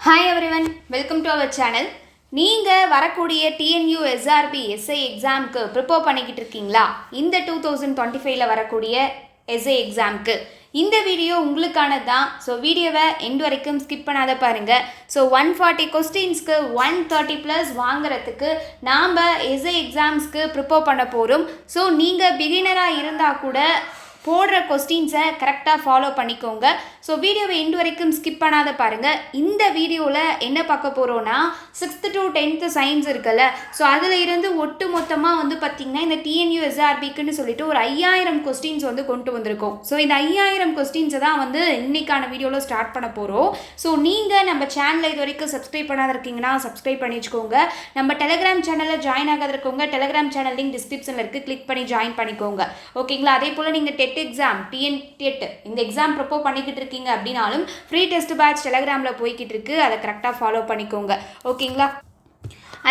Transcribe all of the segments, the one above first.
Hi everyone, welcome to our channel. நீங்கள் வரக்கூடிய TNU SRP SI எக்ஸாமுக்கு ப்ரிப்பேர் பண்ணிக்கிட்டு இருக்கீங்களா? இந்த 2025ல் வரக்கூடிய எஸ்ஐ எக்ஸாமுக்கு இந்த வீடியோ உங்களுக்கானது தான். ஸோ வீடியோவை எண்ட் வரைக்கும் ஸ்கிப் பண்ணாத பாருங்கள். ஸோ 140 கொஸ்டின்ஸ்க்கு 130+ வாங்குறதுக்கு நாம் எஸ்ஐ எக்ஸாம்ஸ்க்கு ப்ரிப்பேர் பண்ண போகிறோம். ஸோ நீங்கள் பிகினராக இருந்தால் கூட போடுற கொஸ்டின்ஸை கரெக்டாக ஃபாலோ பண்ணிக்கோங்க. ஸோ வீடியோவை எண்டு வரைக்கும் ஸ்கிப் பண்ணாத பாருங்கள். இந்த வீடியோவில் என்ன பார்க்க போகிறோன்னா 6th to 10th சயின்ஸ் இருக்குல்ல, ஸோ அதில் இருந்து ஒட்டு மொத்தமாக பார்த்திங்கன்னா இந்த டிஎன்யூ எஸ்ஆர்பிக்குன்னு சொல்லிட்டு ஒரு 5000 கொஸ்டின்ஸ் கொண்டு வந்திருக்கோம். ஸோ இந்த 5000 கொஸ்டின்ஸை தான் இன்னைக்கான வீடியோவில் ஸ்டார்ட் பண்ண போகிறோம். ஸோ நீங்கள் நம்ம சேனலை இது வரைக்கும் சப்ஸ்கிரைப் பண்ணாத இருக்கீங்கன்னா சப்ஸ்கிரைப் பண்ணி வச்சுக்கோங்க. நம்ம டெலிகிராம் சேனலில் ஜாயின் ஆகாத இருக்கவங்க டெலிகிராம் சேனல் லிங்க் டிஸ்கிரிப்ஷனில் இருக்குது, கிளிக் பண்ணி ஜாயின் பண்ணிக்கோங்க. ஓகேங்களா? அதே போல் நீங்கள் டெட் எக்ஸாம் டிஎன் இந்த எக்ஸாம் ப்ரிப்பேர் பண்ணிக்கிட்டு இருக்கீங்க அப்படின்னாலும் ஃப்ரீ டெஸ்ட் பேட்ச் டெலிகிராமில் போய்கிட்டு இருக்கு, அதை கரெக்டாக ஃபாலோ பண்ணிக்கோங்க. ஓகேங்களா?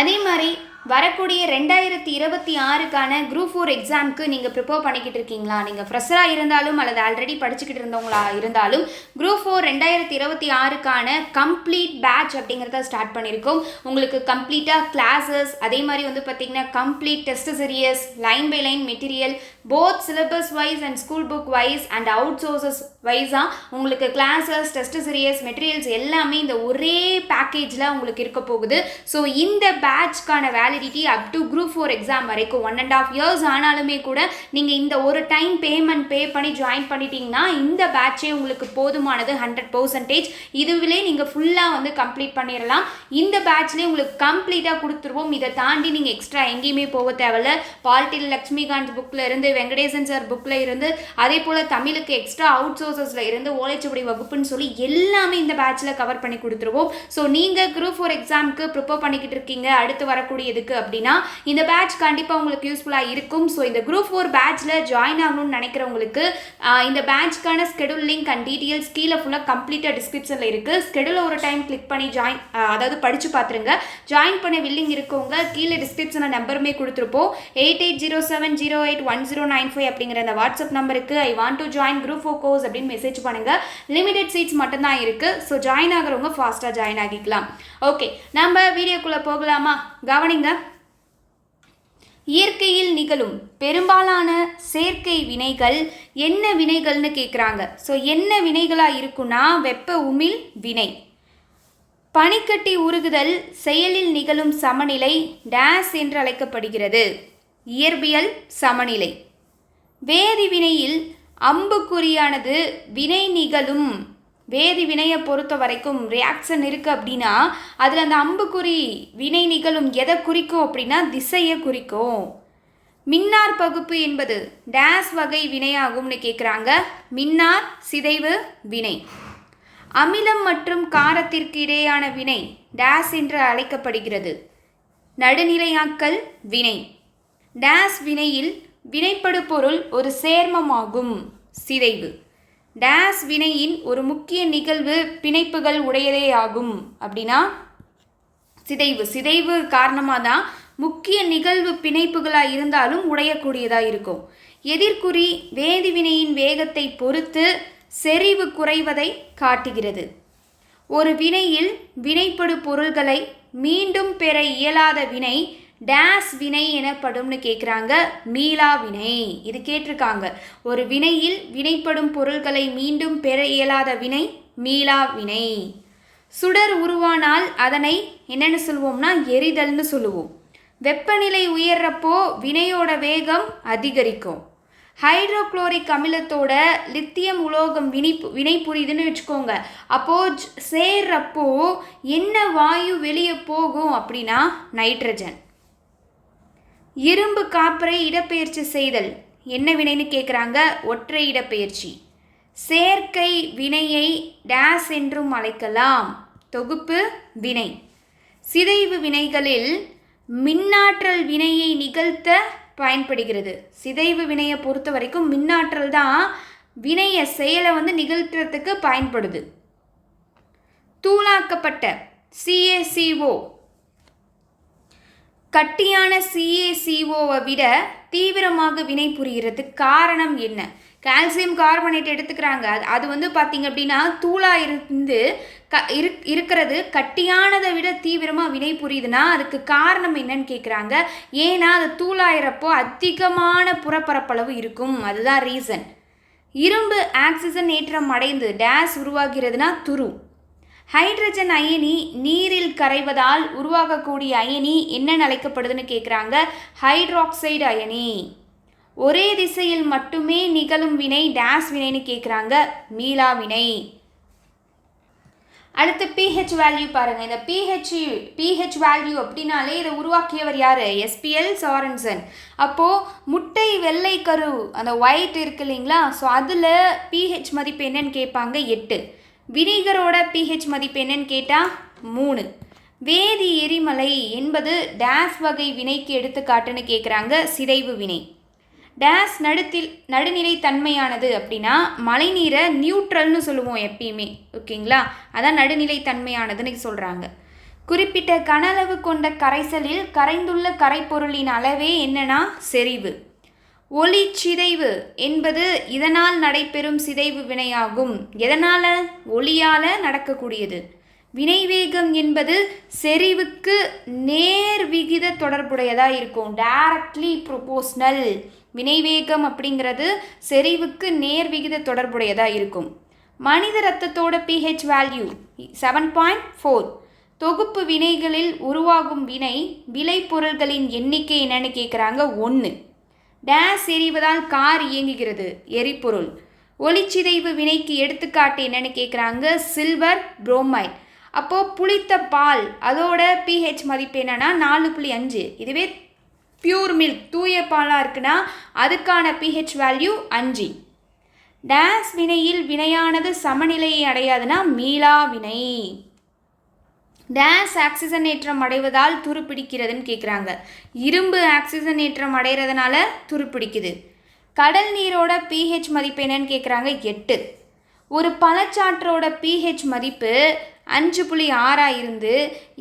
அதே மாதிரி வரக்கூடிய 2026க்கான குரூப் 4 எக்ஸாமுக்கு நீங்கள் ப்ரிப்பேர் பண்ணிக்கிட்டு இருக்கீங்களா? நீங்கள் ஃப்ரெஷராக இருந்தாலும் அல்லது ஆல்ரெடி படிச்சுக்கிட்டு இருந்தவங்களா இருந்தாலும் குரூப் 4 2026க்கான கம்ப்ளீட் பேட்ச் அப்படிங்கிறத ஸ்டார்ட் பண்ணியிருக்கோம். உங்களுக்கு கம்ப்ளீட்டாக கிளாஸஸ், அதே மாதிரி பார்த்திங்கன்னா complete test series, line by line material, both syllabus wise and school book wise and out sources வைஸாக உங்களுக்கு கிளாஸஸ், டெஸ்ட் சீரியஸ், மெட்டீரியல்ஸ் எல்லாமே இந்த ஒரே பேக்கேஜில் உங்களுக்கு இருக்க போகுது. ஸோ இந்த பேட்ச்க்கான validity up to group 4 exam வரைக்கும் 1.5 years ஆனாலுமே கூட நீங்கள் இந்த ஒரு டைம் பேமெண்ட் பே பண்ணி ஜாயின் பண்ணிட்டீங்கன்னா இந்த பேட்சே உங்களுக்கு போதுமானது 100%. இதுவிலே நீங்கள் ஃபுல்லாக கம்ப்ளீட் பண்ணிடலாம். இந்த பேட்ச்லேயே உங்களுக்கு கம்ப்ளீட்டாக கொடுத்துருவோம். இதை தாண்டி நீங்கள் எக்ஸ்ட்ரா எங்கேயுமே போக தேவையில்ல. பாலிட்டியில் லக்ஷ்மிகாந்த் புக்கில் இருந்து, வெங்கடேசன் சார் புக்கில் இருந்து, அதே போல் தமிழுக்கு எக்ஸ்ட்ரா அவுட் சோர்சஸில் இருந்து ஓலைச்சுவடி வகுப்புன்னு சொல்லி எல்லாமே இந்த பேட்சில் கவர் பண்ணி கொடுத்துருவோம். ஸோ நீங்கள் குரூப் 4 எக்ஸாமுக்கு ப்ரிப்பேர் பண்ணிக்கிட்டு இருக்கீங்க அடுத்து வரக்கூடியதுக்கு அப்படின்னா இந்த பேட்ச் கண்டிப்பாக உங்களுக்கு யூஸ்ஃபுல்லாக இருக்கும். ஸோ இந்த குரூப் 4 பேட்சில் ஜாயின் ஆகணும்னு நினைக்கிறவங்களுக்கு இந்த பேட்ச்க்கான ஸ்கெடியூல் லிங்க் அண்ட் டீட்டெயில்ஸ் கீழே ஃபுல்லாக கம்ப்ளீட்டாக டிஸ்கிரிப்ஷனில் இருக்குது. ஸ்கெடியூலை ஒரு டைம் கிளிக் பண்ணி ஜாயின் அதாவது படித்து பார்த்துருங்க. ஜாயின் பண்ண வில்லிங் இருக்கவங்க கீழே டிஸ்கிரிப்ஷனில் நம்பருமே கொடுத்துருப்போம். 8807081095 அப்படிங்கிற அந்த வாட்ஸ்அப் நம்பருக்கு I want to join group 4 course அப்படின்னு மெசேஜ் பண்ணுங்கள். லிமிடெட் சீட்ஸ் மட்டும்தான் இருக்குது. ஸோ ஜாயின் ஆகிறவங்க ஃபாஸ்ட்டாக ஜாயின் ஆகிக்கலாம். ஓகே, நம்ம வீடியோக்குள்ளே போகலாமா? கவனிங்க. இயற்கையில் நிகழும் பெரும்பாலான செயற்கை வினைகள் என்ன வினைகள்னு கேட்குறாங்க. ஸோ என்ன வினைகளாக இருக்குன்னா வெப்ப உமிழ் வினை. பனிக்கட்டி உருகுதல் செயலில் நிகழும் சமநிலை டேஸ் என்று அழைக்கப்படுகிறது. இயற்பியல் சமநிலை. வேதிவினையில் அம்புக்குறியானது வினை நிகழும் வேதி வினையை பொறுத்த வரைக்கும் ரியாக்ஷன் இருக்குது அப்படின்னா அதில் அந்த அம்புக்குறி வினை நிகழும் எதை குறிக்கும் அப்படின்னா திசையை குறிக்கும். மின்னார் பகுப்பு என்பது டேஸ் வகை வினையாகும்னு கேட்குறாங்க. மின்னார் சிதைவு வினை. அமிலம் மற்றும் காரத்திற்கு இடையான வினை டேஸ் என்று அழைக்கப்படுகிறது. நடுநிலையாக்கல் வினை. டேஸ் வினையில் வினைப்படு பொருள் ஒரு சேர்மமாகும். சிதைவு. டேஸ் வினையின் ஒரு முக்கிய நிகழ்வு பிணைப்புகள் உடையதே ஆகும் அப்படின்னா சிதைவு. சிதைவு காரணமாக தான் முக்கிய நிகழ்வு பிணைப்புகளாக இருந்தாலும் உடையக்கூடியதாக இருக்கும். எதிர்குறி வேதிவினையின் வேகத்தை பொறுத்து செறிவு குறைவதை காட்டுகிறது. ஒரு வினையில் வினைப்படு பொருள்களை மீண்டும் பெற இயலாத வினை டேஸ் வினை எனப்படும்னு கேட்குறாங்க. மீளா வினை. இது கேட்டிருக்காங்க. ஒரு வினையில் வினைப்படும் பொருள்களை மீண்டும் பெற இயலாத வினை மீளா வினை. சுடர் உருவானால் அதனை என்னென்னு சொல்லுவோம்னா எரிதல்னு சொல்லுவோம். வெப்பநிலை உயர்றப்போ வினையோட வேகம் அதிகரிக்கும். ஹைட்ரோக்ளோரிக் அமிலத்தோட லித்தியம் உலோகம் வினை புரியுதுன்னு வச்சுக்கோங்க. அப்போது சேர்றப்போ என்ன வாயு வெளியே போகும் அப்படின்னா நைட்ரஜன். இரும்பு காப்பரை இடப்பெயர்ச்சி செய்தல் என்ன வினைன்னு கேட்குறாங்க. ஒற்றை இடப்பெயர்ச்சி. சேர்க்கை வினையை டேஸ் என்றும் அழைக்கலாம். தொகுப்பு வினை. சிதைவு வினைகளில் மின்னாற்றல் வினையை நிகழ்த்த பயன்படுகிறது. சிதைவு வினையை பொறுத்த வரைக்கும் மின்னாற்றல் தான் வினையை செயலை நிகழ்த்துறதுக்கு பயன்படுது. தூளாக்கப்பட்ட CaCO கட்டியான CaCOவை விட தீவிரமாக வினை புரிகிறதுக்கு காரணம் என்ன? கால்சியம் கார்பனேட் எடுத்துக்கிறாங்க. அது வந்து பார்த்திங்க அப்படின்னா தூளாக இருந்து இருக்கிறது கட்டியானதை விட தீவிரமாக வினை புரியுதுன்னா அதுக்கு காரணம் என்னன்னு கேட்குறாங்க. ஏன்னா அது தூளாயிரப்போ அதிகமான புறப்பரப்பளவு இருக்கும், அதுதான் ரீசன். இரும்பு ஆக்சிஜன் ஏற்றம் அடைந்து டேஸ் உருவாகிறதுனா துரு. ஹைட்ரஜன் அயனி நீரில் கரைவதால் உருவாகக்கூடிய அயனி என்னென்னு அழைக்கப்படுதுன்னு கேட்குறாங்க. ஹைட்ராக்சைடு அயனி. ஒரே திசையில் மட்டுமே நிகழும் வினை டேஸ் வினைன்னு கேட்குறாங்க. மீளா வினை. அடுத்து pH வேல்யூ பாருங்கள். இந்த pH வேல்யூ அப்படின்னாலே இதை உருவாக்கியவர் யார்? எஸ்பிஎல் சாரன்சன். அப்போது முட்டை வெள்ளை கரு அந்த ஒயிட் இருக்கு இல்லைங்களா, ஸோ அதில் pH மதிப்பு என்னன்னு கேட்பாங்க 8. வினிகரோட pH மதிப்பு என்னன்னு கேட்டால் 3. வேதி எரிமலை என்பது டேஸ் வகை வினைக்கு எடுத்துக்காட்டுன்னு கேட்குறாங்க. சிதைவு வினை. டேஸ் நடுநிலை தன்மையானது அப்படின்னா மழைநீரை நியூட்ரல்னு சொல்லுவோம் எப்பயுமே, ஓகேங்களா? அதான் நடுநிலை தன்மையானதுன்னு சொல்கிறாங்க. குறிப்பிட்ட கனளவு கொண்ட கரைசலில் கரைந்துள்ள கரைப்பொருளின் அளவே என்னன்னா செறிவு. ஒளி சிதைவு என்பது இதனால் நடைபெறும் சிதைவு வினையாகும். எதனால்? ஒளியால் நடக்கக்கூடியது. வினைவேகம் என்பது செறிவுக்கு நேர் விகித தொடர்புடையதாக இருக்கும். Directly proportional. வினைவேகம் அப்படிங்கிறது செறிவுக்கு நேர் விகித தொடர்புடையதாக இருக்கும். மனித இரத்தத்தோட pH வேல்யூ 7.4. தொகுப்பு வினைகளில் உருவாகும் விளைபொருள்களின் எண்ணிக்கை என்னன்னு கேட்குறாங்க. 1. டேஸ் எரிவதால் கார் இயங்குகிறது, எரிபொருள். ஒளிச்சிதைவு வினைக்கு எடுத்துக்காட்டு என்னன்னு கேட்குறாங்க. Silver bromide. அப்போது புளித்த பால் அதோட pH மதிப்பு என்னன்னா 4.5. இதுவே பியூர் மில்க் தூய பாலாக இருக்குன்னா அதுக்கான pH வேல்யூ 5. டேஸ் வினையில் வினையானது சமநிலையை அடையாதுன்னா மீளா வினை. டேஸ் ஆக்சிஜனேற்றம் அடைவதால் துருப்பிடிக்கிறதுன்னு கேட்குறாங்க. இரும்பு ஆக்சிஜனேற்றம் அடைகிறதுனால துருப்பிடிக்குது. கடல் நீரோட pH மதிப்பு என்னன்னு கேட்குறாங்க. 8. ஒரு பழச்சாற்றோட pH மதிப்பு 5.6 இருந்து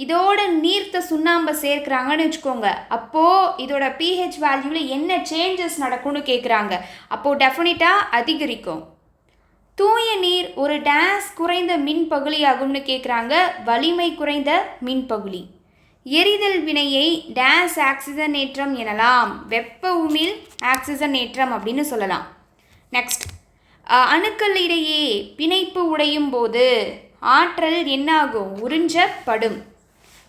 இதோட நீர்த்த சுண்ணாம்பை சேர்க்குறாங்கன்னு வச்சுக்கோங்க. அப்போது இதோட pH வேல்யூவில் என்ன சேஞ்சஸ் நடக்கும்னு கேட்குறாங்க. அப்போது டெஃபினட்டாக அதிகரிக்கும். தூய நீர் ஒரு டேஸ் குறைந்த மின்பகுளியாகும்னு கேட்குறாங்க. வலிமை குறைந்த மின்பகுளி. எரிதல் வினையை டேஸ் ஆக்சிஜனேற்றம் எனலாம். வெப்ப உமிழ் ஆக்சிஜனேற்றம் அப்படின்னு சொல்லலாம். நெக்ஸ்ட், அணுக்கள் இடையே பிணைப்பு உடையும் போது ஆற்றல் என்னாகும்? உறிஞ்சப்படும்.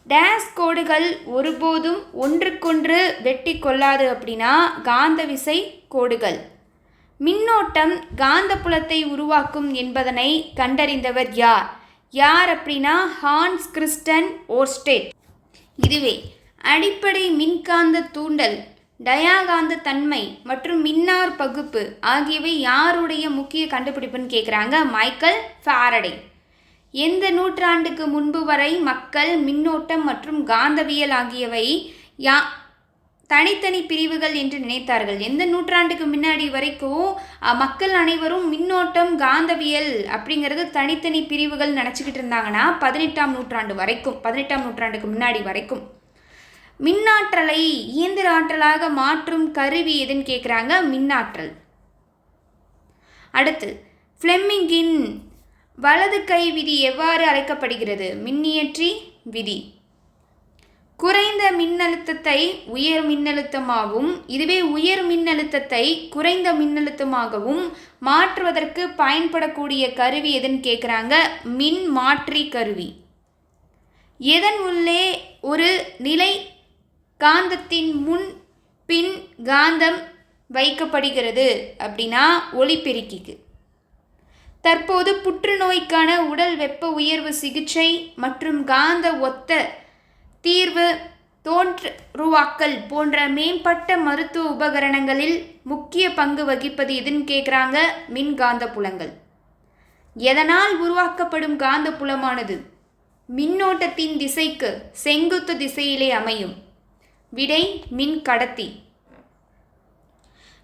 டேஸ் கோடுகள் ஒருபோதும் ஒன்றுக்கொன்று வெட்டி கொள்ளாது அப்படின்னா காந்த விசை கோடுகள். மின்னோட்டம் காந்தப்புலத்தை உருவாக்கும் என்பதனை கண்டறிந்தவர் யார் அப்படின்னா ஹான்ஸ் கிறிஸ்டன் ஓர்ஸ்டெட். இதுவே அடிப்படை மின்காந்த தூண்டல், டயாகாந்த தன்மை மற்றும் மின்னார் பகுப்பு ஆகியவை யாருடைய முக்கிய கண்டுபிடிப்புன்னு கேட்குறாங்க. Michael Faraday. எந்த நூற்றாண்டுக்கு முன்பு வரை மக்கள் மின்னோட்டம் மற்றும் காந்தவியல் ஆகியவை தனித்தனி பிரிவுகள் என்று நினைத்தார்கள்? எந்த நூற்றாண்டுக்கு முன்னாடி வரைக்கும் மக்கள் அனைவரும் மின்னோட்டம் காந்தவியல் அப்படிங்கிறது தனித்தனி பிரிவுகள் நினச்சிக்கிட்டு இருந்தாங்கன்னா 18ஆம் நூற்றாண்டு வரைக்கும், 18ஆம் நூற்றாண்டுக்கு முன்னாடி வரைக்கும். மின்னாற்றலை இயந்திர ஆற்றலாக மாற்றும் கருவி எதுன்னு கேட்குறாங்க. மின்னாற்றல். அடுத்து, ஃப்ளெமிங்கின் வலது கை விதி எவ்வாறு அழைக்கப்படுகிறது? மின்னியற்றி விதி. குறைந்த மின்னழுத்தத்தை உயர் மின்னழுத்தமாகவும் இதுவே உயர் மின்னழுத்தத்தை குறைந்த மின்னழுத்தமாகவும் மாற்றுவதற்கு பயன்படக்கூடிய கருவி எதுன்னு கேட்குறாங்க. மின் மாற்றி கருவி. எதன் உள்ளே ஒரு நிலை காந்தத்தின் முன் பின் காந்தம் வைக்கப்படுகிறது அப்படின்னா ஒளிபெருக்கிக்கு. தற்போது புற்றுநோய்க்கான உடல் வெப்ப உயர்வு சிகிச்சை மற்றும் காந்த ஒத்த தீர்வு தோன்றுவாக்கல் போன்ற மேம்பட்ட மருத்துவ உபகரணங்களில் முக்கிய பங்கு வகிப்பது எதுன்னு கேட்குறாங்க. மின்காந்த புலங்கள். எதனால் உருவாக்கப்படும் காந்த புலமானது மின்னோட்டத்தின் திசைக்கு செங்குத்து திசையிலே அமையும்? விடை மின் கடத்தி.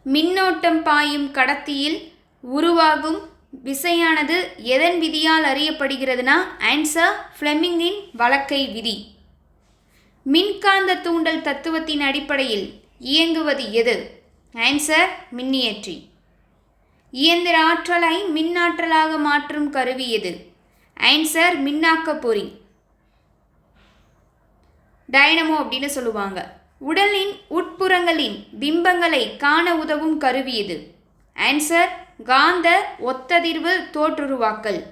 மின்னோட்டம் பாயும் கடத்தியில் உருவாகும் விசையானது எதன் விதியால் அறியப்படுகிறதுனா ஆன்சர் ஃப்ளெமிங்கின் வலக்கை விதி. மின்காந்த தூண்டல் தத்துவத்தின் அடிப்படையில் இயங்குவது எது? ஆன்சர் மின்னியற்றி. இயந்திர ஆற்றலை மின்னாற்றலாக மாற்றும் கருவி எது? ஆன்சர் மின்னாக்க பொறி, டைனமோ அப்படின்னு சொல்லுவாங்க. உடலின் உட்புறங்களின் பிம்பங்களை காண உதவும் கருவி எது? ஆன்சர் காந்த ஒத்ததிர்வு தோற்றுருவாக்கல்.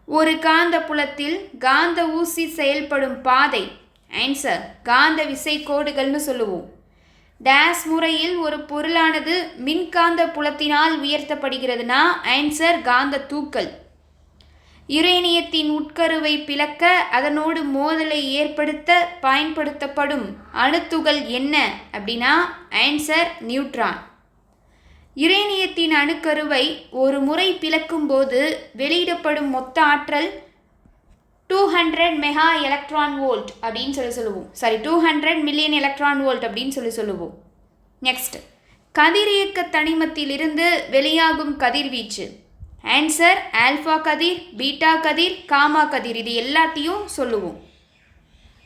ஒரு காந்த புலத்தில் காந்த ஊசி செயல்படும் பாதை. ஆன்சர் காந்த விசை கோடுகள்னு சொல்லுவோம். டேஸ் முறையில் ஒரு பொருளானது மின்காந்த புலத்தினால் உயர்த்தப்படுகிறதுனா ஆன்சர் காந்த தூக்கல். யுரேனியத்தின் உட்கருவை பிளக்க அதனோடு மோதலை ஏற்படுத்த பயன்படுத்தப்படும் அணுத்துகள் என்ன அப்படின்னா ஆன்சர் நியூட்ரான். யுரேனியத்தின் அணுக்கருவை ஒரு முறை பிளக்கும் போது வெளியிடப்படும் மொத்த ஆற்றல் 200 மெகா எலக்ட்ரான் வோல்ட் அப்படின்னு சொல்லுவோம். 200 மில்லியன் எலக்ட்ரான் வோல்ட் அப்படின்னு சொல்லுவோம். நெக்ஸ்ட், கதிரியக்க தனிமத்திலிருந்து வெளியாகும் கதிர்வீச்சு. ஆன்சர் ஆல்ஃபா கதிர், பீட்டா கதிர், காமா கதிர், இது எல்லாத்தையும் சொல்லுவோம்.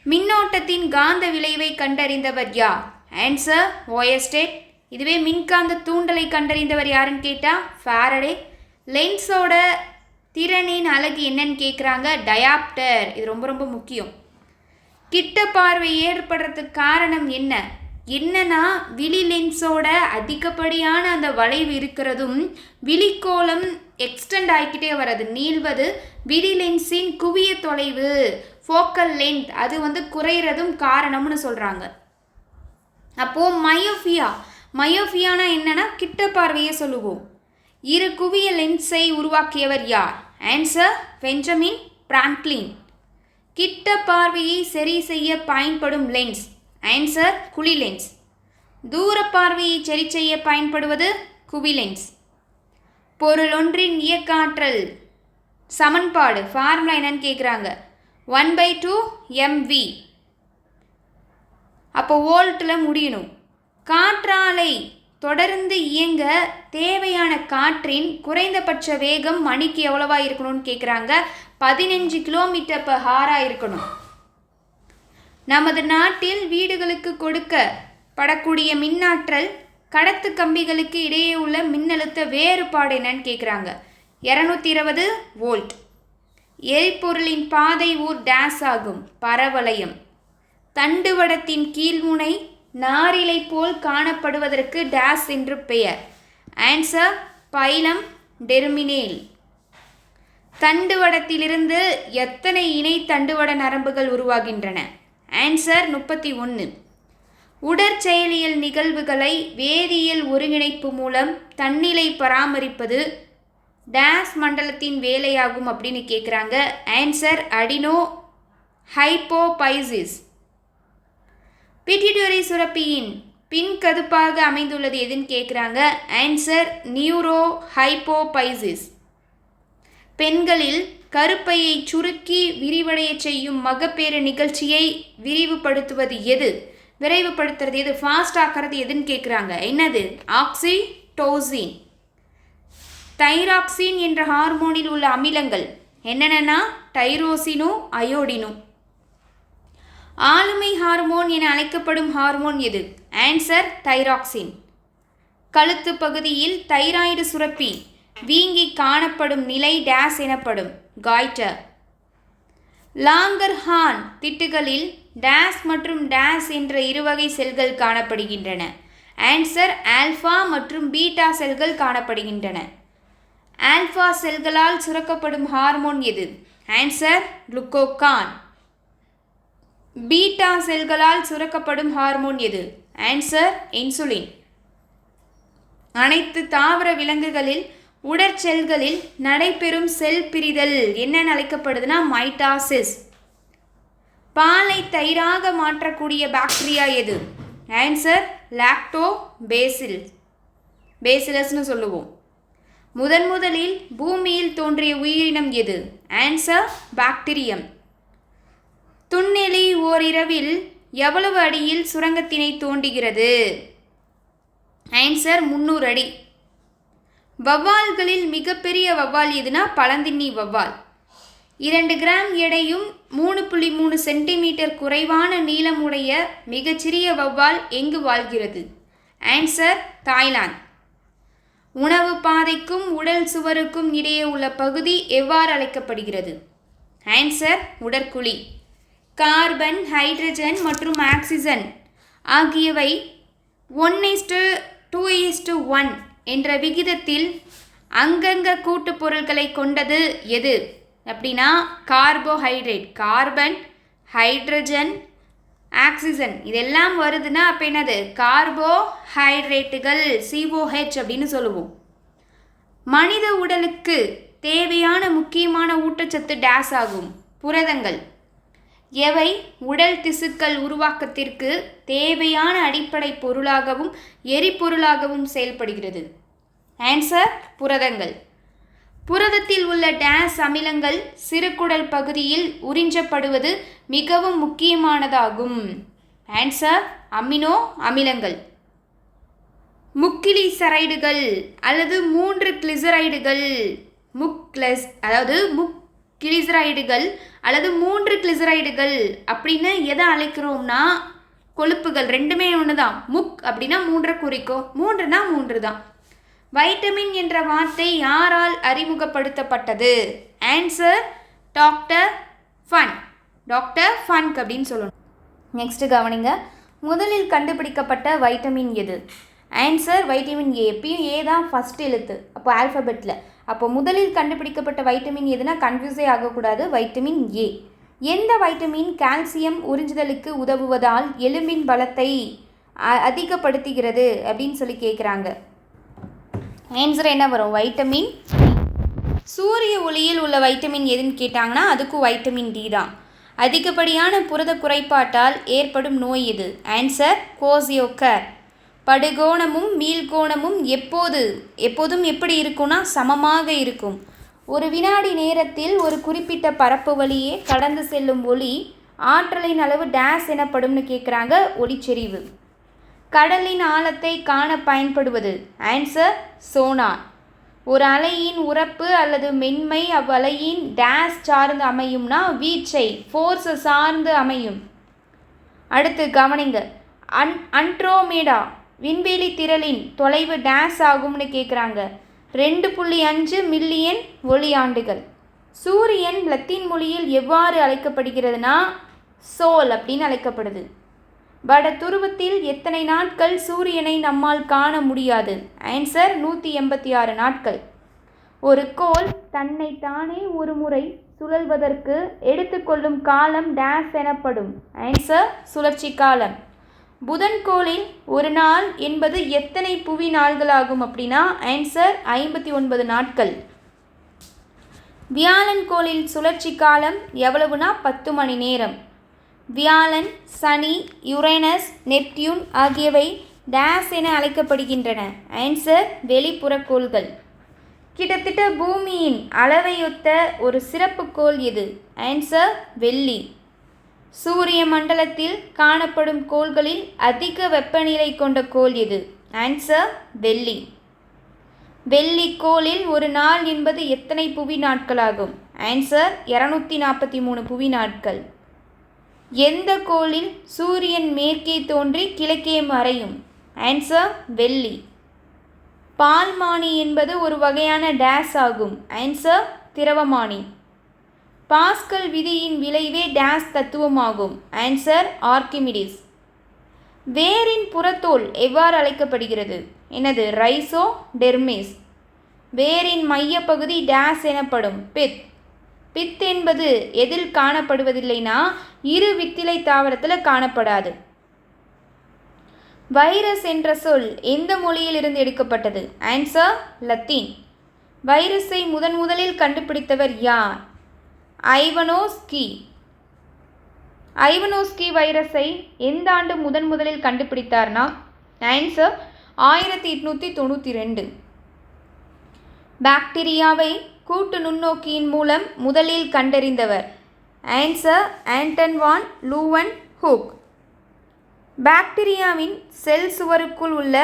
மின்னோட்டத்தின் காந்த விளைவை கண்டறிந்தவர் யார்? ஆன்சர் ஓயஸ்டேட். இதுவே மின்காந்த தூண்டலை கண்டறிந்தவர் யாருன்னு கேட்டால் ஃபாரடே. லென்ஸோட திறனின் அலகு என்னன்னு கேட்குறாங்க, டயாப்டர். இது ரொம்ப ரொம்ப முக்கியம். கிட்ட பார்வை ஏற்படுறதுக்கு காரணம் என்னன்னா விழி லென்ஸோட அதிகப்படியான அந்த வளைவு இருக்கிறதும் விழிக்கோளம் எக்ஸ்டெண்ட் ஆகிக்கிட்டே வர்றது, நீள்வது விழி லென்ஸின் குவிய தொலைவு, ஃபோக்கல் லென்த் அது குறையிறதும் காரணம்னு சொல்கிறாங்க. அப்போது மயோஃபியானா என்னன்னா கிட்ட பார்வையை சொல்லுவோம். இரு குவிய லென்ஸை உருவாக்கியவர் யார்? Answer Benjamin Franklin. கிட்ட பார்வையை சரி செய்ய பயன்படும் லென்ஸ். ஆன்சர் குழி லென்ஸ். தூர பார்வையை சரி செய்ய பயன்படுவது குவி லென்ஸ். பொருள் ஒன்றின் இயக்க ஆற்றல் சமன்பாடு ஃபார்முலா என்னன்னு கேட்குறாங்க, 1/2 mv. அப்போ வோல்ட்டில் முடியணும். காற்றாலை தொடர்ந்து இயங்க தேவையான காற்றின் குறைந்தபட்ச வேகம் மணிக்கு எவ்வளவா இருக்கணும்னு கேட்குறாங்க, 15 km/h இருக்கணும். நமது நாட்டில் வீடுகளுக்கு கொடுக்கப்படக்கூடிய மின்னாற்றல் கடத்து கம்பிகளுக்கு இடையே உள்ள மின்னழுத்த வேறுபாடு என்னன்னு கேட்குறாங்க, 220 வோல்ட். எரிபொருளின் பாதை ஊர் டேஸ் ஆகும், பரவளையம். தண்டுவடத்தின் கீழ்முனை நாரிலை போல் காணப்படுவதற்கு டேஸ் என்று பெயர். Answer phylum டெர்மினேல். தண்டுவடத்திலிருந்து எத்தனை இணை தண்டுவட நரம்புகள் உருவாகின்றன? ஆன்சர் 31. உடற்செயலியல் நிகழ்வுகளை வேதியியல் ஒருங்கிணைப்பு மூலம் தன்னிலை பராமரிப்பது டேஸ் மண்டலத்தின் வேலையாகும் அப்படின்னு கேட்குறாங்க. Answer adenohypophysis. பிட்யூட்டரி சுரப்பியின் பின்கதுப்பாக அமைந்துள்ளது எதுன்னு கேட்குறாங்க. Answer neurohypophysis. பெண்களில் கருப்பையை சுருக்கி விரிவடைய செய்யும் மகப்பேறு நிகழ்ச்சியை விரைவுபடுத்துறது எது? ஃபாஸ்ட் ஆக்கிறது எதுன்னு கேட்குறாங்க. என்னது? ஆக்சிடோசின். தைராக்சின் என்ற ஹார்மோனில் உள்ள அமிலங்கள் என்னென்னா டைரோசினும் அயோடினும். ஆளுமை ஹார்மோன் என அழைக்கப்படும் ஹார்மோன் எது? Answer thyroxine. கழுத்து பகுதியில் தைராய்டு சுரப்பி வீங்கி காணப்படும் நிலை டேஸ் எனப்படும், காய்டர். லாங்கர்ஹான் திட்டுகளில் டேஸ் மற்றும் டேஸ் என்ற இருவகை செல்கள் காணப்படுகின்றன. ஆன்சர் ஆல்ஃபா மற்றும் பீட்டா செல்கள் காணப்படுகின்றன. ஆல்ஃபா செல்களால் சுரக்கப்படும் ஹார்மோன் எது? Answer glucagon. பீட்டா செல்களால் சுரக்கப்படும் ஹார்மோன் எது? Answer insulin. அனைத்து தாவர விலங்குகளில் உடற்செல்களில் நடைபெறும் செல் பிரிதல் என்னென்னு அழைக்கப்படுதுன்னா மைட்டாசிஸ். பாலை தயிராக மாற்றக்கூடிய பாக்டீரியா எது? ஆன்சர் பேசிலஸ்னு சொல்லுவோம். முதலில் பூமியில் தோன்றிய உயிரினம் எது? Answer bacterium. துண்ணெலி ஓரிரவில் எவ்வளவு அடியில் சுரங்கத்தினை தோண்டுகிறது? ஆன்சர் 300 அடி. வவ்வால்களில் மிகப்பெரிய வவ்வால் எதுனா பழந்தின்னி வவ்வால். 2 கிராம் எடையும் 3.3 சென்டிமீட்டர் குறைவான நீளமுடைய மிகச்சிறிய வவ்வால் எங்கு வாழ்கிறது? Answer Thailand. உணவு பாதைக்கும் உடல் சுவருக்கும் இடையே உள்ள பகுதி எவ்வாறு அழைக்கப்படுகிறது? ஆன்சர் உடற்குழி. கார்பன், ஹைட்ரஜன் மற்றும் ஆக்சிஜன் ஆகியவை 1:2:1 என்ற விகிதத்தில் அங்கங்க கூட்டு பொருட்களை கொண்டது எது அப்படின்னா கார்போஹைட்ரேட். கார்பன், ஹைட்ரஜன், ஆக்சிஜன் இதெல்லாம் வருதுன்னா அப்போ என்னது? கார்போஹைட்ரேட்டுகள், COH அப்படின்னு சொல்லுவோம். மனித உடலுக்கு தேவையான முக்கியமான ஊட்டச்சத்து டேஸ் ஆகும். புரதங்கள். எவை உடல் திசுக்கள் உருவாக்கத்திற்கு தேவையான அடிப்படை பொருளாகவும் எரிபொருளாகவும் செயல்படுகிறது? ஆன்சர் புரதங்கள். புரதத்தில் உள்ள டேஸ் அமிலங்கள் சிறுகுடல் பகுதியில் உறிஞ்சப்படுவது மிகவும் முக்கியமானதாகும். ஆன்சர் அமினோ அமிலங்கள். முக்கிலிசரைடுகள் அல்லது 3 கிளிசரைடுகள் முக்கிளிசரைடுகள் அல்லது 3 கிளிசரைடுகள் அப்படின்னு எதை அழைக்கிறோம்னா கொழுப்புகள். ரெண்டுமே ஒன்று தான். முக் அப்படின்னா 3 குறிக்கும், 3னா 3 தான். வைட்டமின் என்ற வார்த்தை யாரால் அறிமுகப்படுத்தப்பட்டது? ஆன்சர் டாக்டர் ஃபன்க் அப்படின்னு சொல்லணும். நெக்ஸ்ட் கவனிங்க. முதலில் கண்டுபிடிக்கப்பட்ட வைட்டமின் எது? Answer vitamin A. எப்பயும் ஏ தான் ஃபஸ்ட் எழுத்து அப்போ ஆல்ஃபபெட்டில். அப்போ முதலில் கண்டுபிடிக்கப்பட்ட வைட்டமின் எதுனா கன்ஃபியூஸே ஆகக்கூடாது. Vitamin A. எந்த வைட்டமின் கால்சியம் உறிஞ்சுதலுக்கு உதவுவதால் எலும்பின் பலத்தை அதிகப்படுத்துகிறது அப்படின்னு சொல்லி கேட்குறாங்க. ஆன்சர் என்ன வரும்? Vitamin D. சூரிய ஒளியில் உள்ள வைட்டமின் எதுன்னு கேட்டாங்கன்னா அதுக்கும் வைட்டமின் டி தான். அதிகப்படியான புரத குறைபாட்டால் ஏற்படும் நோய் எது? ஆன்சர் கோசியோக்கர். படுகோணமும் மீள்கோணமும் எப்போதும் எப்படி இருக்கும்னா சமமாக இருக்கும். ஒரு வினாடி நேரத்தில் ஒரு குறிப்பிட்ட பரப்பு வழியே கடந்து செல்லும் ஒளி ஆற்றலின் அளவு டேஸ் எனப்படும்னு கேட்குறாங்க. ஒளிச்செறிவு. கடலின் ஆழத்தை காண பயன்படுவது? Answer sonar. ஒரு அலையின் உரப்பு அல்லது மென்மை அவ்வலையின் டேஸ் சார்ந்து அமையும்னா வீச்சை, ஃபோர்ஸை சார்ந்து அமையும். அடுத்து கவனிங்க. அண்ட்ரோமேடா விண்வெளி திரளின் தொலைவு டேஸ் ஆகும்னு கேட்குறாங்க. 2.5 மில்லியன் ஒளியாண்டுகள். சூரியன் லத்தீன் மொழியில் எவ்வாறு அழைக்கப்படுகிறதுனா சோல் அப்படின்னு அழைக்கப்படுது. வட துருவத்தில் எத்தனை நாட்கள் சூரியனை நம்மால் காண முடியாது? ஆன்சர் 186 நாட்கள். ஒரு கோள் தன்னை தானே ஒரு முறை சுழல்வதற்கு எடுத்துக்கொள்ளும் காலம் டேஸ் எனப்படும்? ஆன்சர் சுழற்சி காலம். புதன் கோளில் ஒரு நாள் என்பது எத்தனை புவி நாள்களாகும் அப்படின்னா ஆன்சர் 59 நாட்கள். வியாழன் கோளில் சுழற்சி காலம் எவ்வளவுனா 10 மணி நேரம். வியாழன், சனி, யுரேனஸ், நெப்டியூன் ஆகியவை டேஸ் என அழைக்கப்படுகின்றன? ஆன்சர் வெளிப்புற கோள்கள். கிட்டத்தட்ட பூமியின் அளவையொத்த ஒரு சிறப்பு கோள் எது? ஆன்சர் வெள்ளி. சூரிய மண்டலத்தில் காணப்படும் கோள்களில் அதிக வெப்பநிலை கொண்ட கோள் எது? ஆன்சர் வெள்ளி. வெள்ளி கோளில் ஒரு நாள் என்பது எத்தனை புவி நாட்களாகும்? ஆன்சர் 243 புவி நாட்கள். எந்த கோளில் சூரியன் மேற்கே தோன்றி கிழக்கே மறையும்? ஆன்சர் வெள்ளி. பால்மானி என்பது ஒரு வகையான டேஸ் ஆகும்? ஆன்சர் திரவமானி. பாஸ்கல் விதியின் விளைவே டேஸ் தத்துவமாகும்? Answer Archimedes. வேரின் புறத்தோல் எவ்வாறு அழைக்கப்படுகிறது? என்னது? ரைசோடெர்மிஸ். வேரின் மையப்பகுதி டேஸ் எனப்படும்? பித். பித் என்பது எதில் காணப்படுவதில்லைனா இரு வித்திலை தாவரத்தில் காணப்படாது. வைரஸ் என்ற சொல் எந்த மொழியிலிருந்து எடுக்கப்பட்டது? Answer Latin. வைரஸை முதலில் கண்டுபிடித்தவர் யார்? ஐவனோஸ்கி. ஐவனோஸ்கி வைரஸை எந்த ஆண்டு முதலில் கண்டுபிடித்தார்னா ஆன்சர் 1892. பாக்டீரியாவை கூட்டு நுண்ணோக்கியின் மூலம் முதலில் கண்டறிந்தவர்? Answer Anton van Leeuwenhoek. பாக்டீரியாவின் செல் சுவருக்குள் உள்ள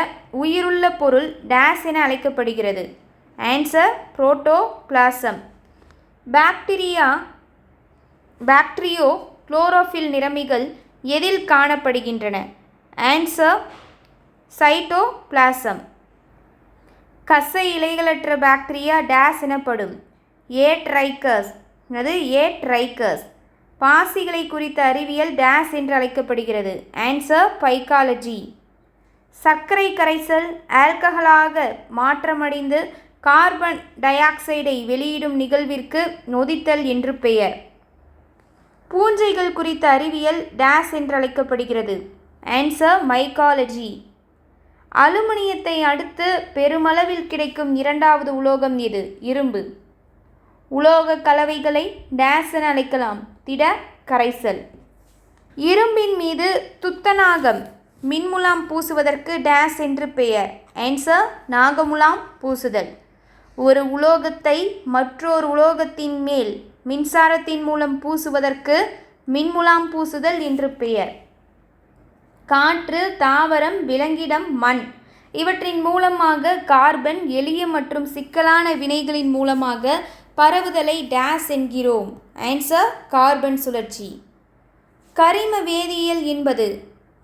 உயிருள்ள பொருள் டேஸ் என அழைக்கப்படுகிறது? Answer protoplasm. பாக்டீரியோ குளோரோஃபில் நிறமிகள் எதில் காணப்படுகின்றன? Answer cytoplasm. கசை இலைகளற்ற பாக்டீரியா டேஸ் எனப்படும். ஏட்ரைக்கஸ். அது ஏட்ரைக்கஸ். பாசிகளை குறித்த அறிவியல் டேஸ் என்று அழைக்கப்படுகிறது. Answer phycology. சர்க்கரை கரைசல் ஆல்கஹாலாக மாற்றமடைந்து கார்பன் டை ஆக்சைடை வெளியிடும் நிகழ்விற்கு நொதித்தல் என்று பெயர். பூஞ்சைகள் குறித்த அறிவியல் டேஸ் என்று அழைக்கப்படுகிறது. Answer mycology. அலுமினியத்தை அடுத்து பெருமளவில் கிடைக்கும் இரண்டாவது உலோகம் எது? இரும்பு. உலோக கலவைகளை டேஸ் என அழைக்கலாம். திட கரைசல். இரும்பின் மீது துத்தநாகம் மின்முலாம் பூசுவதற்கு டேஸ் என்று பெயர். ஆன்சர் நாகமுலாம் பூசுதல். ஒரு உலோகத்தை மற்றொரு உலோகத்தின் மேல் மின்சாரத்தின் மூலம் பூசுவதற்கு மின்முலாம் பூசுதல் என்று பெயர். காற்று, தாவரம், விலங்கிடம், மண் இவற்றின் மூலமாக கார்பன் எளிய மற்றும் சிக்கலான வினைகளின் மூலமாக பரவுதலை டேஸ் என்கிறோம். ஆன்சர் கார்பன் சுழற்சி. கரிம வேதியியல் என்பது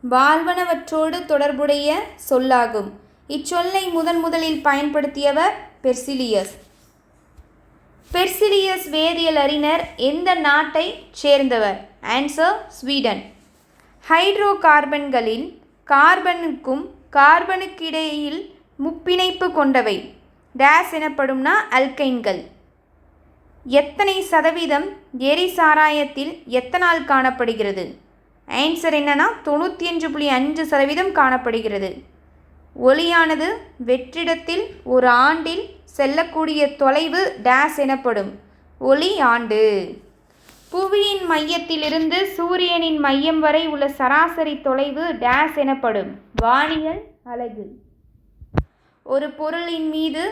வாழ்வனவற்றோடு தொடர்புடைய சொல்லாகும். இச்சொல்லை முதலில் பயன்படுத்தியவர் பெர்சிலியஸ். பெர்சிலியஸ் வேதியியல் அறிஞர் எந்த நாட்டை சேர்ந்தவர்? Answer Sweden. ஹைட்ரோ கார்பன்களில் கார்பனுக்கும் கார்பனுக்கு இடையில் முப்பிணைப்பு கொண்டவை டேஸ் எனப்படும்னா அல்கைன்கள். எத்தனை சதவீதம் எரி சாராயத்தில் எத்தனால் காணப்படுகிறது? ஆன்சர் என்னன்னா 95.5% காணப்படுகிறது. ஒளியானது வெற்றிடத்தில் ஒரு ஆண்டில் செல்லக்கூடிய தொலைவு டேஸ் எனப்படும். ஒளி ஆண்டு. புவியின் மையத்திலிருந்து சூரியனின் மையம் வரை உள்ள சராசரி தொலைவு டேஸ் எனப்படும். வானியல் அலகு. ஒரு பொருளின் மீது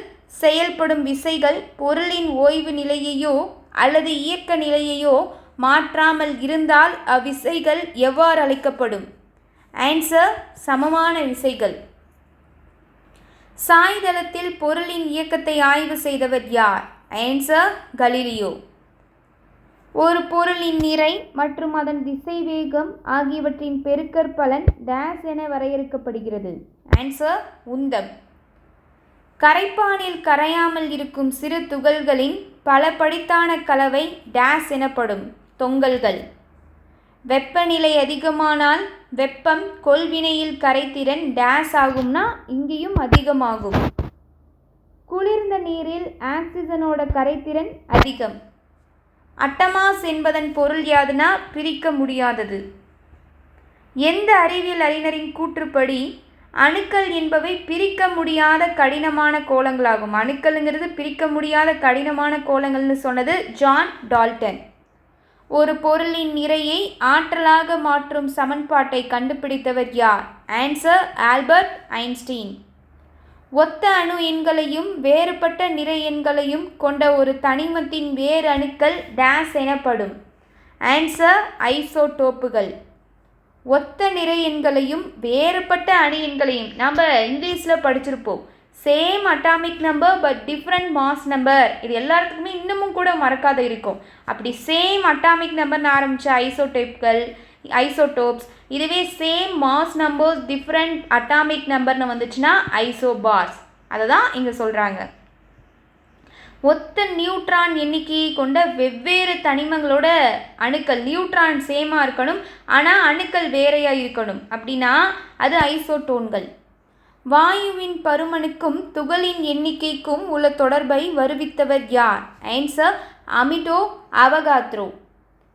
செயல்படும் விசைகள் பொருளின் ஓய்வு நிலையையோ அல்லது இயக்க நிலையையோ மாற்றாமல் இருந்தால் அவ்விசைகள் எவ்வாறு அழைக்கப்படும்? ஆன்சர் சமமான விசைகள். சாய்தளத்தில் பொருளின் இயக்கத்தை ஆய்வு செய்தவர் யார்? Answer Galileo. ஒரு பொருளின் நிறை மற்றும் அதன் திசைவேகம் ஆகியவற்றின் பெருக்கற்பலன் டேஸ் என வரையறுக்கப்படுகிறது. ஆன்சர் உந்தம். கரைப்பானில் கரையாமல் இருக்கும் சிறு துகள்களின் பல படித்தான கலவை டேஸ் எனப்படும். தொங்கல்கள். வெப்பநிலை அதிகமானால் வெப்பம் கொள்வினையில் கரைத்திறன் டேஸ் ஆகும்னா இங்கேயும் அதிகமாகும். குளிர்ந்த நீரில் ஆக்சிஜனோட கரைத்திறன் அதிகம். அட்டமாஸ் என்பதன் பொருள் யாதுன்னா பிரிக்க முடியாதது. எந்த அறிவியல் அறிஞரின் கூற்றுப்படி அணுக்கள் என்பவை பிரிக்க முடியாத கடினமான கோளங்களாகும்? அணுக்கள்ங்கிறது பிரிக்க முடியாத கடினமான கோளங்கள்னு சொன்னது ஜான் டால்டன். ஒரு பொருளின் நிறையை ஆற்றலாக மாற்றும் சமன்பாட்டை கண்டுபிடித்தவர் யார்? Answer Albert Einstein. ஒத்த அணு எண்களையும் வேறுபட்ட நிறை எண்களையும் கொண்ட ஒரு தனிமத்தின் வேறு அணுக்கள் டேஸ் எனப்படும். ஆன்சர் ஐசோடோப்புகள். ஒத்த நிறை எண்களையும் வேறுபட்ட அணு எண்களையும் நம்ம இங்கிலீஷில் படிச்சிருப்போம். Same atomic number but different mass number. இது எல்லாத்துக்குமே இன்னமும் கூட மறக்காத இருக்கும். அப்படி சேம் அட்டாமிக் நம்பர்னு ஆரம்பித்த ஐசோடோப்ஸ், இதுவே same mass numbers different atomic நம்பர்னு வந்துச்சுன்னா ஐசோபார்ஸ். அதை தான் இங்கே சொல்கிறாங்க. ஒத்த நியூட்ரான் எண்ணிக்கையை கொண்ட வெவ்வேறு தனிமங்களோட அணுக்கள், நியூட்ரான் சேமாக இருக்கணும் ஆனால் அணுக்கள் வேறையாக இருக்கணும் அப்படின்னா அது ஐசோடோன்கள். வாயுவின் பருமனுக்கும் துகளின் எண்ணிக்கைக்கும் உள்ள தொடர்பை வருவித்தவர் யார்? Answer Amedeo Avogadro.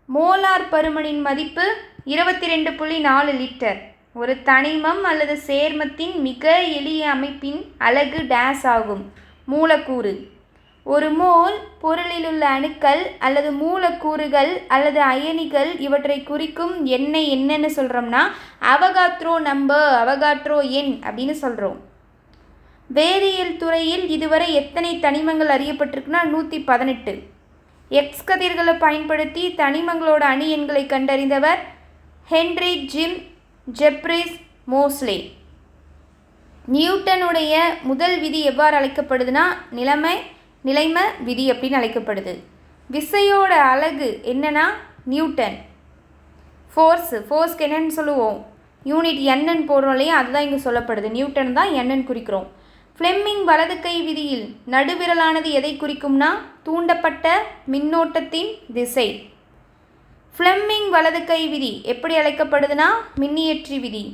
மோலார் பருமனின் மதிப்பு 22.4 லிட்டர். ஒரு தனிமம் அல்லது சேர்மத்தின் மிக எளிய அமைப்பின் அலகு டேஸ் ஆகும். மூலக்கூறு. ஒரு மோல் பொருளில் உள்ள அணுக்கள் அல்லது மூலக்கூறுகள் அல்லது அயனிகள் இவற்றை குறிக்கும் எண்ணை என்னன்னு சொல்கிறோம்னா அவகாத்ரோ நம்பர், அவகாட்ரோ எண் அப்படின்னு சொல்கிறோம். வேதியியல் துறையில் இதுவரை எத்தனை தனிமங்கள் அறியப்பட்டிருக்குன்னா 118. எக்ஸ் கதிர்களை பயன்படுத்தி தனிமங்களோட அணு எண்களை கண்டறிந்தவர் ஹென்றி ஜிம் ஜெப்ரிஸ் மோஸ்லே. நியூட்டனுடைய முதல் விதி எவ்வாறு அழைக்கப்படுதுன்னா நிலைம விதி அப்படின்னு அழைக்கப்படுது. விசையோட அலகு என்னன்னா நியூட்டன். ஃபோர்ஸ்க்கு என்னன்னு சொல்லுவோம்? யூனிட் என்னன்னு போடுறோம் இல்லையா, அதுதான் இங்கே சொல்லப்படுது. நியூட்டன் தான் என்னன்னு குறிக்கிறோம். ஃப்ளெமிங் வலது கை விதியில் நடுவிரலானது எதை குறிக்கும்னா தூண்டப்பட்ட மின்னோட்டத்தின் திசை. ஃப்ளெமிங் வலது கை விதி எப்படி அழைக்கப்படுதுன்னா மின்னியற்றி விதி.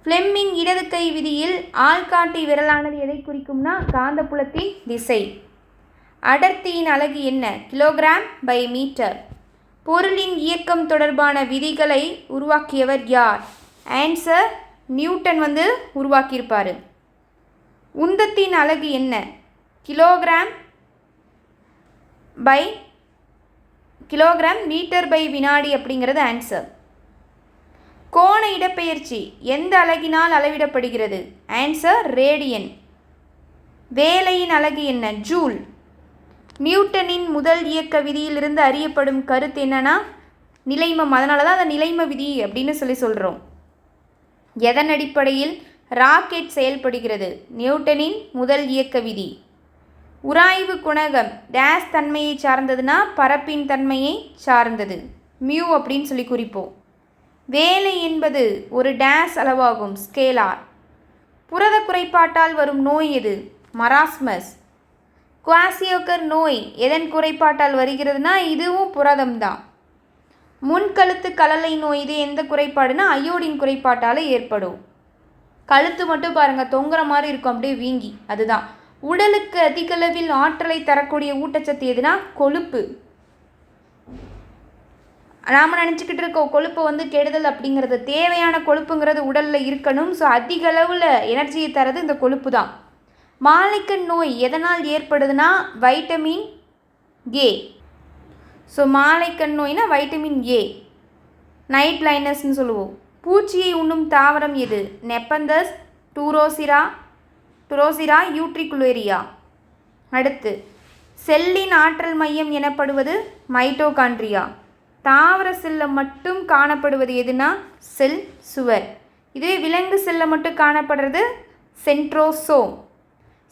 ஃப்ளெமிங் இடது கை விதியில் ஆள்காட்டி விரலானது எதை குறிக்கும்னா காந்தப்புலத்தின் திசை. அடர்த்தியின் அலகு என்ன? Kilogram per metre. பொருளின் இயக்கம் தொடர்பான விதிகளை உருவாக்கியவர் யார்? Answer Newton உருவாக்கியிருப்பார். உந்தத்தின் அலகு என்ன? கிலோகிராம் மீட்டர் பை வினாடி அப்படிங்கிறது ஆன்சர். கோண இடப்பெயர்ச்சி எந்த அலகினால் அளவிடப்படுகிறது? Answer radian. வேலையின் அலகு என்ன? ஜூல். நியூட்டனின் முதல் இயக்க விதியிலிருந்து அறியப்படும் கருத்து என்னன்னா நிலைமம். அதனால தான் அதை நிலைம விதி அப்படின்னு சொல்கிறோம். எதன் அடிப்படையில் ராக்கெட் செயல்படுகிறது? நியூட்டனின் முதல் இயக்க விதி. உராய்வு குணகம் டேஸ் தன்மையை சார்ந்ததுன்னா பரப்பின் தன்மையை சார்ந்தது, மியூ அப்படின்னு சொல்லி குறிப்போம். வேலை என்பது ஒரு டேஸ் அளவாகும், ஸ்கேலார். புரத குறைபாட்டால் வரும் நோய் எது? மராஸ்மஸ். குவாசியோக்கர் நோய் எதன் குறைபாட்டால் வருகிறதுனா இதுவும் புரதம்தான். முன்கழுத்து கழலை நோய் இது எந்த குறைபாடுனா அயோடின் குறைபாட்டால் ஏற்படும். கழுத்து மட்டும் பாருங்கள் தொங்குற மாதிரி இருக்கும், அப்படியே வீங்கி. அதுதான். உடலுக்கு அதிகளவில் ஆற்றலை தரக்கூடிய ஊட்டச்சத்து எதுனா கொழுப்பு. நாம் நினச்சிக்கிட்டு இருக்கோம் கொழுப்பு கெடுதல் அப்படிங்கிறது. தேவையான கொழுப்புங்கிறது உடலில் இருக்கணும். ஸோ அதிக அளவில் எனர்ஜியை தரது இந்த கொழுப்பு தான். மாலைக்கண் நோய் எதனால் ஏற்படுதுன்னா வைட்டமின் ஏ. ஸோ மாலைக்கண் நோய்னா வைட்டமின் ஏ. நைட் பிளைண்ட்னஸ்ன்னு சொல்லுவோம். பூச்சியை உண்ணும் தாவரம் எது? நெப்பந்தஸ், டுரோசிரா, யூட்ரிகுலேரியா. அடுத்து செல்லின் ஆற்றல் மையம் எனப்படுவது மைட்டோகாண்ட்ரியா. தாவர செல்லில் மட்டும் காணப்படுவது எதுனா செல் சுவர். இதுவே விலங்கு செல்லில் மட்டும் காணப்படுறது சென்ட்ரோசோம்.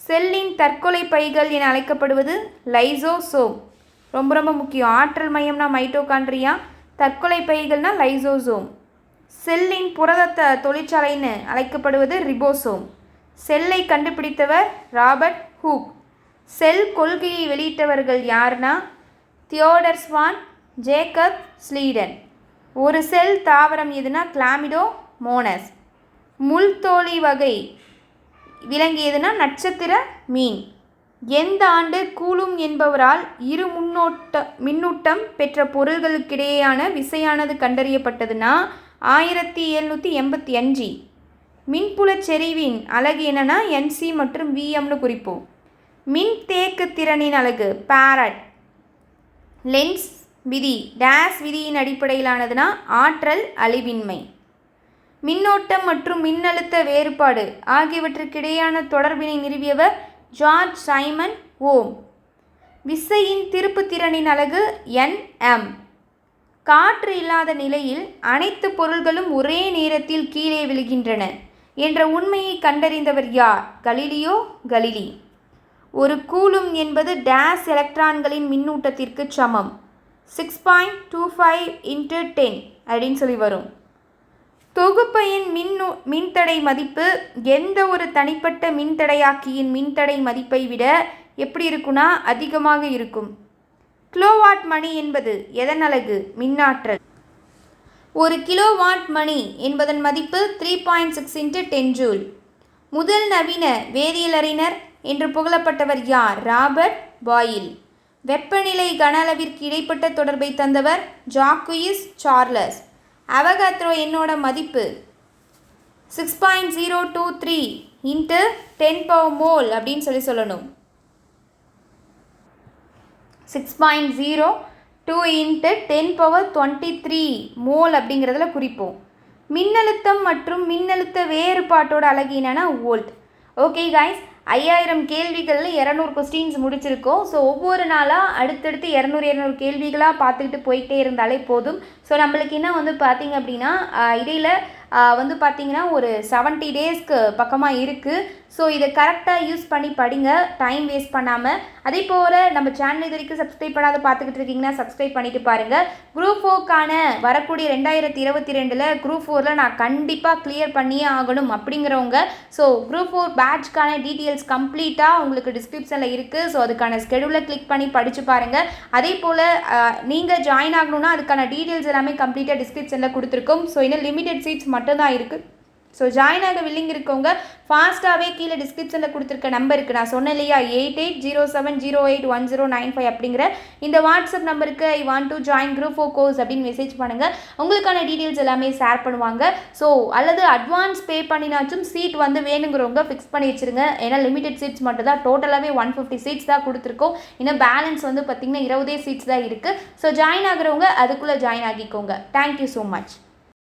செல்லின் தற்கொலை பைகள் என அழைக்கப்படுவது லைசோசோம். ரொம்ப ரொம்ப முக்கியம். ஆற்றல் மையம்னா மைட்டோகாண்ட்ரியா, தற்கொலை பைகள்னா லைசோசோம். செல்லின் புரத தொழிற்சாலைன்னு அழைக்கப்படுவது ரிபோசோம். செல்லை கண்டுபிடித்தவர் ராபர்ட் ஹூக். செல் கொள்கையை வெளியிட்டவர்கள் யாருன்னா தியோடர் ஸ்வான், ஜேக்கப் ஸ்லீடன். ஒரு செல் தாவரம் எதுனா கிளாமிடோமோனஸ். முள்தோலி வகை விலங்கு எதுனா நட்சத்திர மீன். எந்த ஆண்டு கூலும் என்பவரால் இரு மின்னூட்டம் பெற்ற பொருள்களுக்கிடையேயான விசையானது கண்டறியப்பட்டதுன்னா 1785. மின்புலச் செறிவின் அலகு என்னன்னா என்சி மற்றும் விஎம்னு குறிப்போம். மின் தேக்கு திறனின் அலகு பாரட். லென்ஸ் விதி டேஸ் விதியின் அடிப்படையிலானதுன்னா ஆற்றல் அழிவின்மை. மின்னோட்டம் மற்றும் மின்னழுத்த வேறுபாடு ஆகியவற்றுக்கிடையான தொடர்பினை நிறுவியவர் ஜார்ஜ் சைமன் ஓம். விசையின் திருப்பு திறனின் அலகு Nm. காற்று இல்லாத நிலையில் அனைத்து பொருள்களும் ஒரே நேரத்தில் கீழே விழுகின்றன என்ற உண்மையை கண்டறிந்தவர் யார்? Galileo Galilei. ஒரு கூலும் என்பது டேஸ் எலக்ட்ரான்களின் மின்னூட்டத்திற்கு சமம். 6.25 × 10 அப்படின்னு சொல்லி வரும். தொகுப்பையின் மின்தடை மதிப்பு எந்த ஒரு தனிப்பட்ட மின்தடையாக்கியின் மின்தடை மதிப்பை விட எப்படி இருக்குன்னா அதிகமாக இருக்கும். கிலோவாட் மணி என்பது எதன் அலகு? மின்னாற்றல். ஒரு கிலோவாட் மணி என்பதன் மதிப்பு 3.6 × 10 ஜூல். முதல் நவீன வேதியியலறிஞர் என்று புகழப்பட்டவர் யார்? Robert boil. வெப்பநிலை கன அளவிற்கு இடைப்பட்ட தொடர்பை தந்தவர் ஜாக்குயிஸ் சார்லஸ். அவகாத்ரோ எண்ணோட மதிப்பு 6.023 × 10 மோல் அப்படின்னு சொல்லணும். 6.02 × 1023 மோல் அப்படிங்கிறதுல குறிப்போம். மின்னழுத்தம் மற்றும் மின்னழுத்த வேறுபாட்டோட அலகு என்னன்னா வோல்ட். ஓகே காய்ஸ், 5000 கேள்விகளில் 200 கொஸ்டின்ஸ் முடிச்சிருக்கோம். ஸோ ஒவ்வொரு நாளாக அடுத்தடுத்து 200 கேள்விகளாக பார்த்துக்கிட்டு போயிட்டே இருந்தாலே போதும். ஸோ நம்மளுக்கு என்ன பார்த்திங்க அப்படின்னா இடையில் வந்து பார்த்திங்கன்னா ஒரு 70 டேஸ்க்கு பக்கமாக இருக்குது. ஸோ இதை கரெக்டாக யூஸ் பண்ணி படிங்க, டைம் வேஸ்ட் பண்ணாமல். அதே போல் நம்ம சேனல் இது வரைக்கும் சப்ஸ்கிரைப் பண்ணாத பார்த்துக்கிட்டு இருக்கீங்கன்னா சப்ஸ்கிரைப் பண்ணிவிட்டு பாருங்கள். குரூப் 4க்கான வரக்கூடிய 2022 குரூப் 4ல் நான் கண்டிப்பாக கிளியர் பண்ணியே ஆகணும் அப்படிங்கிறவங்க, ஸோ குரூப் 4 பேட்ச்க்கான டீட்டெயில்ஸ் கம்ப்ளீட்டாக உங்களுக்கு டிஸ்கிரிப்ஷனில் இருக்குது. ஸோ அதுக்கான ஸ்கெடியூலை கிளிக் பண்ணி படித்து பாருங்கள். அதே போல் நீங்கள் ஜாயின் ஆகணும்னா அதுக்கான டீட்டெயில்ஸ் எல்லாமே கம்ப்ளீட்டாக டிஸ்கிரிப்ஷனில் கொடுத்துருக்கோம். ஸோ இன்னும் லிமிடெட் சீட்ஸ் மட்டும்தான் இருக்குது. ஸோ ஜாயின் ஆக வில்லிங் இருக்கவங்க ஃபாஸ்ட்டாகவே கீழே டிஸ்கிரிப்ஷனில் கொடுத்துருக்க நம்பருக்கு, நான் சொன்னேன் இல்லையா, 8807081095 அப்படிங்கிற இந்த வாட்ஸ்அப் நம்பருக்கு I want to join group 4 course அப்படின்னு மெசேஜ் பண்ணுங்கள். உங்களுக்கான டீட்டெயில்ஸ் எல்லாமே ஷேர் பண்ணுவாங்க. ஸோ அல்லது அட்வான்ஸ் பே பண்ணினாச்சும் சீட் வந்து வேணுங்கிறவங்க ஃபிக்ஸ் பண்ணி வச்சுருங்க. ஏன்னா லிமிடெட் சீட்ஸ் மட்டும் தான், டோட்டலாகவே 150 சீட்ஸ் தான் கொடுத்துருக்கோம். இன்னும் பேலன்ஸ் வந்து பார்த்திங்கன்னா 20 சீட்ஸ் தான் இருக்குது. ஸோ ஜாயின் ஆகிறவங்க அதுக்குள்ளே ஜாயின் ஆகிக்கோங்க. Thank you so much.